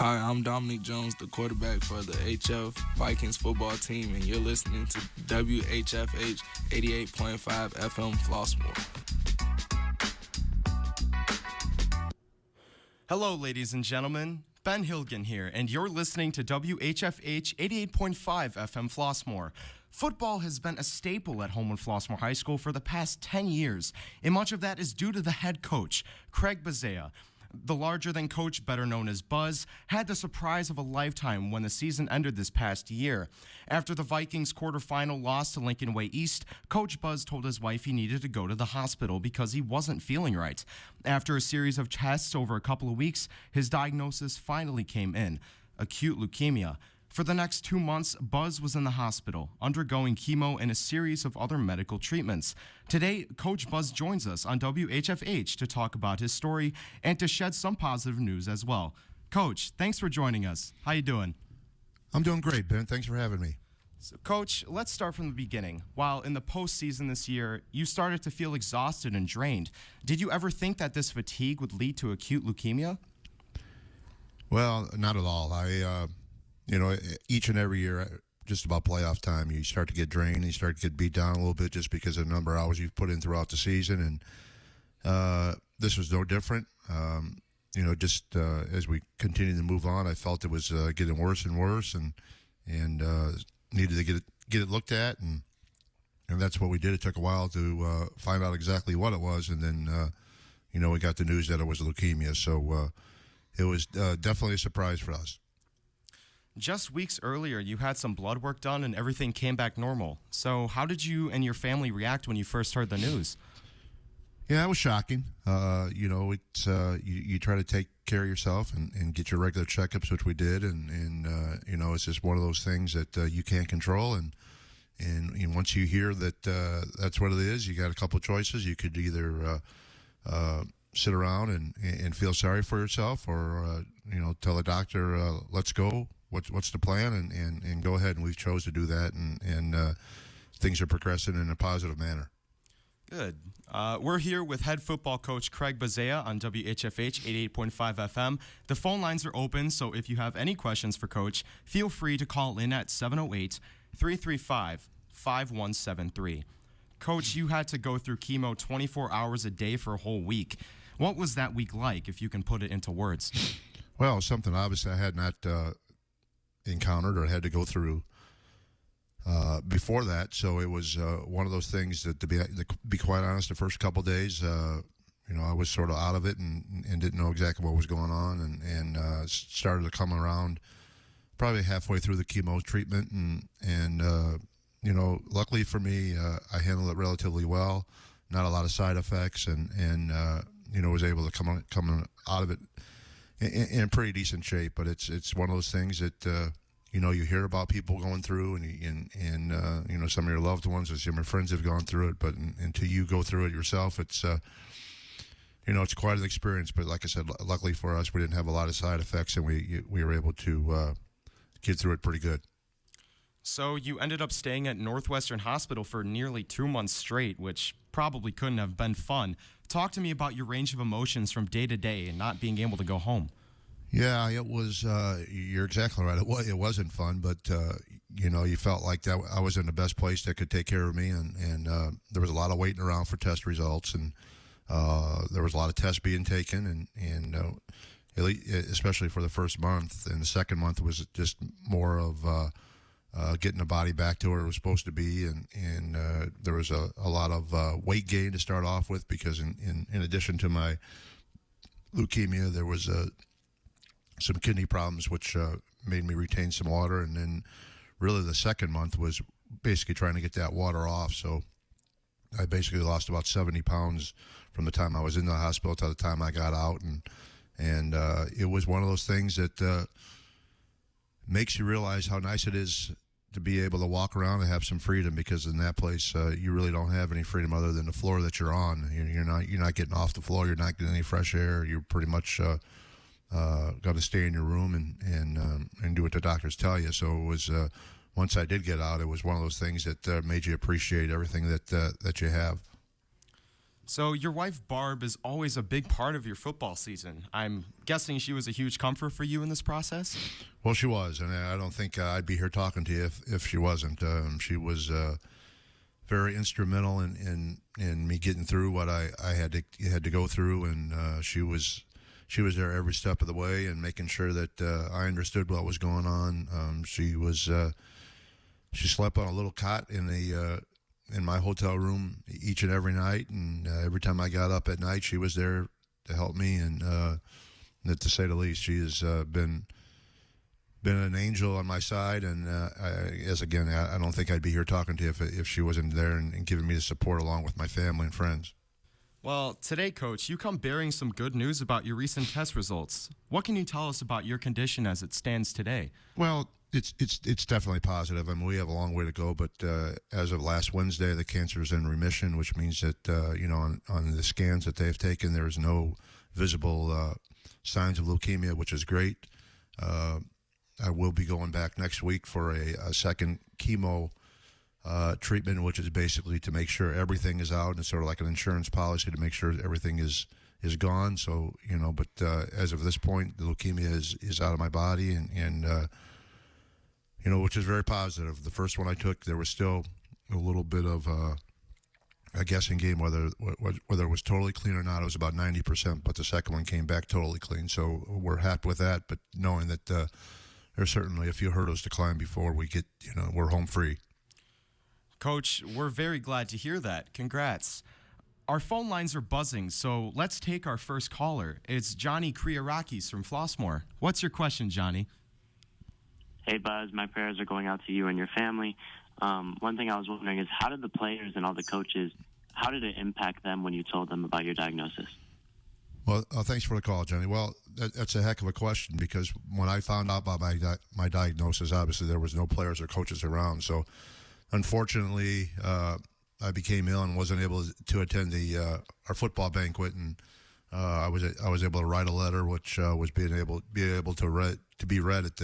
Hi, I'm Dominic Jones, the quarterback for the HF Vikings football team, and you're listening to WHFH 88.5 FM Flossmoor. Hello, ladies and gentlemen. Ben Hilgen here, and you're listening to WHFH 88.5 FM Flossmoor. Football has been a staple at Homewood Flossmoor High School for the past 10 years, and much of that is due to the head coach, Craig Buzea. The larger-than-coach, better known as Buzz, had the surprise of a lifetime when the season ended this past year. After the Vikings' quarterfinal loss to Lincoln Way East, Coach Buzz told his wife he needed to go to the hospital because he wasn't feeling right. After a series of tests over a couple of weeks, his diagnosis finally came in: acute leukemia. For the next 2 months, Buzz was in the hospital, undergoing chemo and a series of other medical treatments. Today, Coach Buzz joins us on WHFH to talk about his story and to shed some positive news as well. Coach, thanks for joining us. How you doing? I'm doing great, Ben. Thanks for having me. So, Coach, let's start from the beginning. While in the postseason this year, you started to feel exhausted and drained. Did you ever think that this fatigue would lead to acute leukemia? Well, not at all. Each and every year, just about playoff time, you start to get drained, you start to get beat down a little bit just because of the number of hours you've put in throughout the season. And this was no different. As we continued to move on, I felt it was getting worse and worse, and needed to get it looked at, and that's what we did. It took a while to find out exactly what it was, and then we got the news that it was leukemia. So it was definitely a surprise for us. Just weeks earlier, you had some blood work done and everything came back normal. So how did you and your family react when you first heard the news? Yeah, it was shocking. You try to take care of yourself and get your regular checkups, which we did, and it's just one of those things that you can't control. And once you hear that that's what it is, you got a couple of choices. You could either sit around and feel sorry for yourself, or tell the doctor, let's go. What's the plan, and go ahead. And we've chose to do that, and things are progressing in a positive manner. Good. We're here with head football coach Craig Buzea on WHFH 88.5 FM. The phone lines are open, so if you have any questions for Coach, feel free to call in at 708-335-5173. Coach, you had to go through chemo 24 hours a day for a whole week. What was that week like, if you can put it into words? Well, something obviously I had not encountered or had to go through before that. So it was one of those things that, to be quite honest, the first couple of days, I was sort of out of it and didn't know exactly what was going on, and started to come around probably halfway through the chemo treatment, and luckily for me, I handled it relatively well. Not a lot of side effects, and was able to come out of it in pretty decent shape. But it's one of those things that you hear about people going through, and some of your loved ones or some of your friends have gone through it, but until you go through it yourself, it's it's quite an experience. But like I said, luckily for us, we didn't have a lot of side effects, and we were able to get through it pretty good. So you ended up staying at Northwestern Hospital for nearly 2 months straight, which probably couldn't have been fun. Talk to me about your range of emotions from day to day and not being able to go home. Yeah, it was. You're exactly right. It wasn't fun, but you felt like that I was in the best place that could take care of me, and there was a lot of waiting around for test results, and there was a lot of tests being taken, and especially for the first month. And the second month was just more of getting the body back to where it was supposed to be, and there was a lot of weight gain to start off with, because in addition to my leukemia, there was some kidney problems, which made me retain some water. And then really the second month was basically trying to get that water off. So I basically lost about 70 pounds from the time I was in the hospital to the time I got out, and it was one of those things that makes you realize how nice it is to be able to walk around and have some freedom, because in that place you really don't have any freedom other than the floor that you're on. You're not getting off the floor. You're not getting any fresh air. You're pretty much got to stay in your room and do what the doctors tell you. So it was once I did get out, it was one of those things that made you appreciate everything that you have. So your wife Barb is always a big part of your football season. I'm guessing she was a huge comfort for you in this process? Well, she was, and I don't think I'd be here talking to you if she wasn't. She was very instrumental in me getting through what I had to go through, and she was there every step of the way and making sure that I understood what was going on. She slept on a little cot in my hotel room each and every night, and every time I got up at night, she was there to help me. And to say the least, she has been an angel on my side. And I don't think I'd be here talking to you if she wasn't there and giving me the support along with my family and friends. Well, today, Coach, you come bearing some good news about your recent test results. What can you tell us about your condition as it stands today? Well, it's definitely positive. I mean, we have a long way to go, but as of last Wednesday, the cancer is in remission, which means that on the scans that they've taken, there is no visible signs of leukemia, which is great. I will be going back next week for a second chemo treatment, which is basically to make sure everything is out, and it's sort of like an insurance policy to make sure everything is gone. So, but as of this point, the leukemia is out of my body, and which is very positive. The first one I took, there was still a little bit of a guessing game whether it was totally clean or not. It was about 90%, but the second one came back totally clean. So we're happy with that, but knowing that there's certainly a few hurdles to climb before we get, we're home free. Coach, we're very glad to hear that. Congrats. Our phone lines are buzzing, so let's take our first caller. It's Johnny Kriarakis from Flossmoor. What's your question, Johnny? Hey, Buzz. My prayers are going out to you and your family. One thing I was wondering is, how did the players and all the coaches, how did it impact them when you told them about your diagnosis? Well, thanks for the call, Johnny. Well, that's a heck of a question, because when I found out about my diagnosis, obviously there was no players or coaches around. So, unfortunately, I became ill and wasn't able to attend our football banquet, and I was able to write a letter, which was being able to be read at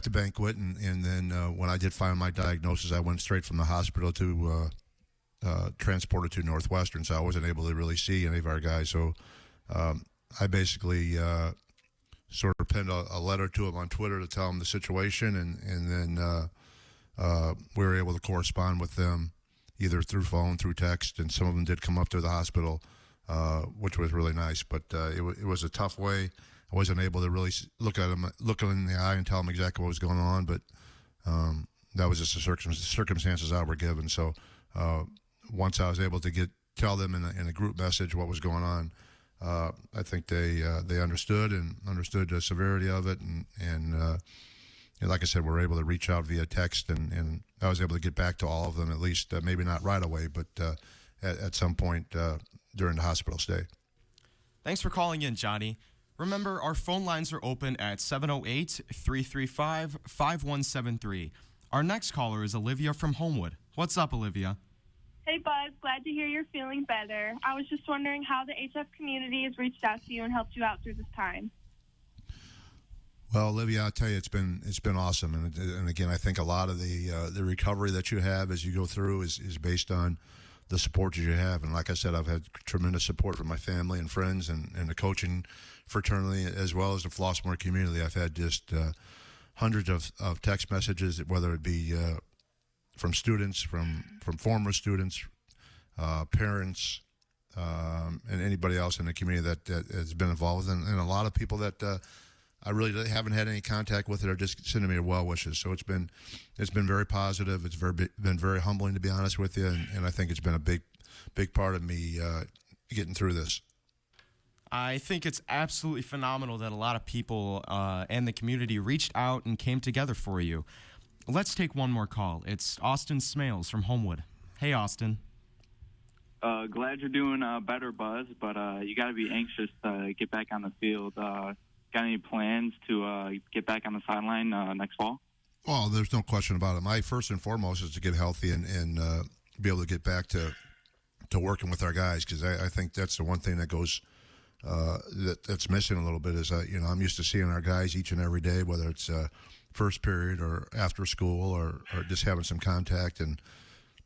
the banquet, and then when I did find my diagnosis, I went straight from the hospital to transported to Northwestern, so I wasn't able to really see any of our guys. So I basically sort of penned a letter to them on Twitter to tell them the situation, and then we were able to correspond with them either through phone, through text, and some of them did come up to the hospital, which was really nice. But it was a tough way. I wasn't able to really look them in the eye and tell them exactly what was going on, but that was just the circumstances I were given. So once I was able to tell them in a group message what was going on, I think they understood the severity of it, and like I said, we were able to reach out via text, and I was able to get back to all of them, at least maybe not right away, but at some point during the hospital stay. Thanks for calling in, Johnny. Remember, our phone lines are open at 708-335-5173. Our next caller is Olivia from Homewood. What's up, Olivia? Hey, Buzz. Glad to hear you're feeling better. I was just wondering how the HF community has reached out to you and helped you out through this time. Well, Olivia, I'll tell you, it's been awesome, and again, I think a lot of the recovery that you have as you go through is based on the support that you have. And like I said, I've had tremendous support from my family and friends and the coaching fraternity, as well as the Flossmoor community. I've had just hundreds of text messages, whether it be from students, from former students, parents, and anybody else in the community that has been involved, and a lot of people that I really haven't had any contact with it, are just sending me well wishes. So it's been very positive. It's been very humbling, to be honest with you, and I think it's been a big part of me getting through this. I think it's absolutely phenomenal that a lot of people and the community reached out and came together for you. Let's take one more call. It's Austin Smales from Homewood. Hey, Austin. Glad you're doing better, Buzz, but you got to be anxious to get back on the field. Got any plans to get back on the sideline next fall? Well, there's no question about it. My first and foremost is to get healthy and be able to get back to working with our guys, because I think that's the one thing that goes that's missing a little bit. Is I'm used to seeing our guys each and every day, whether it's first period or after school or just having some contact, and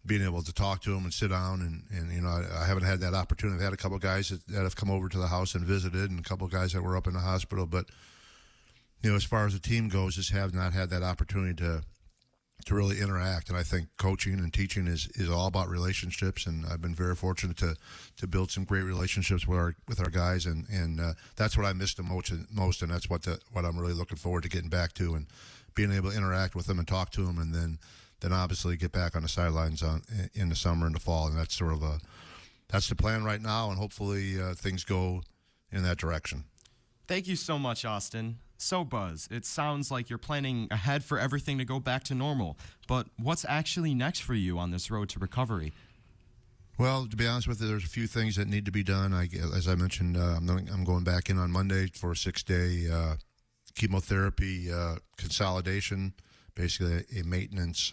being able to talk to them and sit down and you know, I haven't had that opportunity. I've had a couple of guys that have come over to the house and visited, and a couple of guys that were up in the hospital. But, you know, as far as the team goes, just have not had that opportunity to really interact. And I think coaching and teaching is all about relationships, and I've been very fortunate to build some great relationships with our guys, and that's what I missed the most, and that's what I'm really looking forward to getting back to, and being able to interact with them and talk to them, and then obviously get back on the sidelines in the summer and the fall. And that's sort of that's the plan right now, and hopefully things go in that direction. Thank you so much, Austin. So, Buzz, it sounds like you're planning ahead for everything to go back to normal, but what's actually next for you on this road to recovery? Well, to be honest with you, there's a few things that need to be done. As I mentioned, I'm going back in on Monday for a 6-day chemotherapy consolidation, basically a maintenance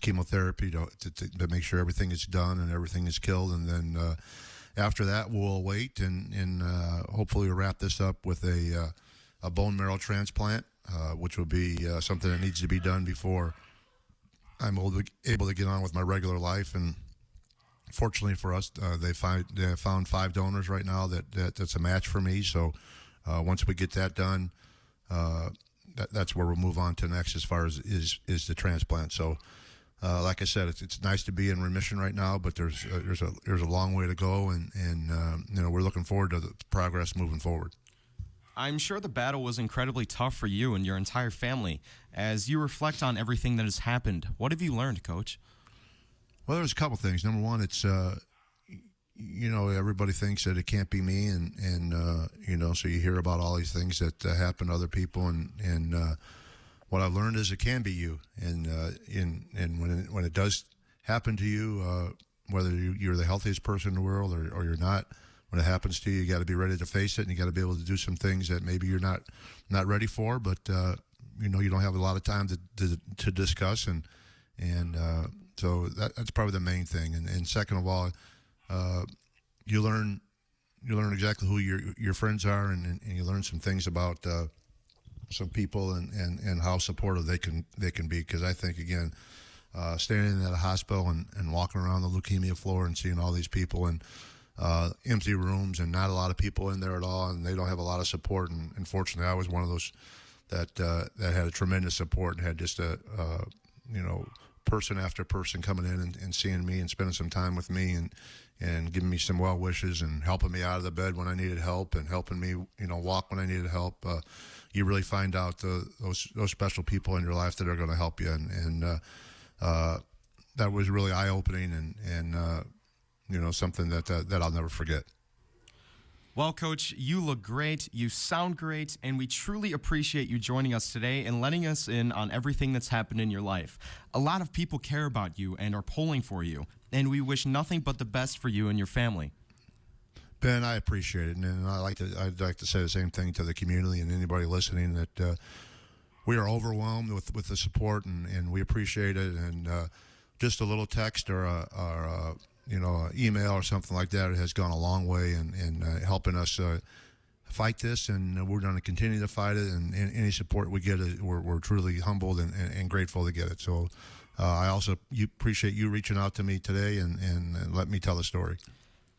chemotherapy to make sure everything is done and everything is killed, and then after that we'll wait and hopefully wrap this up with a bone marrow transplant, which will be something that needs to be done before I'm able to get on with my regular life. And fortunately for us, they found 5 donors right now that's a match for me. So once we get that done, that's where we'll move on to next as far as is the transplant. So like I said, it's nice to be in remission right now, but there's a long way to go, and you know, we're looking forward to the progress moving forward. I'm sure the battle was incredibly tough for you and your entire family. As you reflect on everything that has happened, what have you learned, Coach? Well, there's a couple things. Number one, it's you know, everybody thinks that it can't be me, and you know, so you hear about all these things that happen to other people, and what I've learned is it can be you, and when it does happen to you, whether you're the healthiest person in the world or you're not, when it happens to you, you got to be ready to face it, and you got to be able to do some things that maybe you're not ready for, but you know, you don't have a lot of time to discuss, and so that's probably the main thing. And second of all, you learn exactly who your friends are, and you learn some things about some people and how supportive they can be. Because I think, again, standing at a hospital and walking around the leukemia floor and seeing all these people and empty rooms and not a lot of people in there at all, and they don't have a lot of support. And fortunately, I was one of those that had a tremendous support and had just a you know, person after person coming in and seeing me and spending some time with me and giving me some well wishes and helping me out of the bed when I needed help and helping me, you know, walk when I needed help. You really find out those special people in your life that are going to help you, and that was really eye opening and you know, something that I'll never forget. Well, Coach, you look great, you sound great, and we truly appreciate you joining us today and letting us in on everything that's happened in your life. A lot of people care about you and are pulling for you, and we wish nothing but the best for you and your family. Ben, I appreciate it, and I'd like to say the same thing to the community and anybody listening, that we are overwhelmed with the support, and we appreciate it. And just a little text or you know, email or something like that has gone a long way in helping us fight this, and we're going to continue to fight it. And any support we get, we're truly humbled and grateful to get it. So I also appreciate you reaching out to me today and let me tell the story.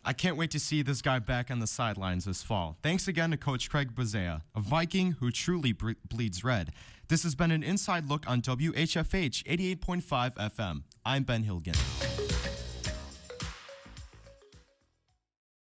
I can't wait to see this guy back on the sidelines this fall. Thanks again to Coach Craig Buzea, a Viking who truly bleeds red. This has been an inside look on WHFH 88.5 FM. I'm Ben Hilgen.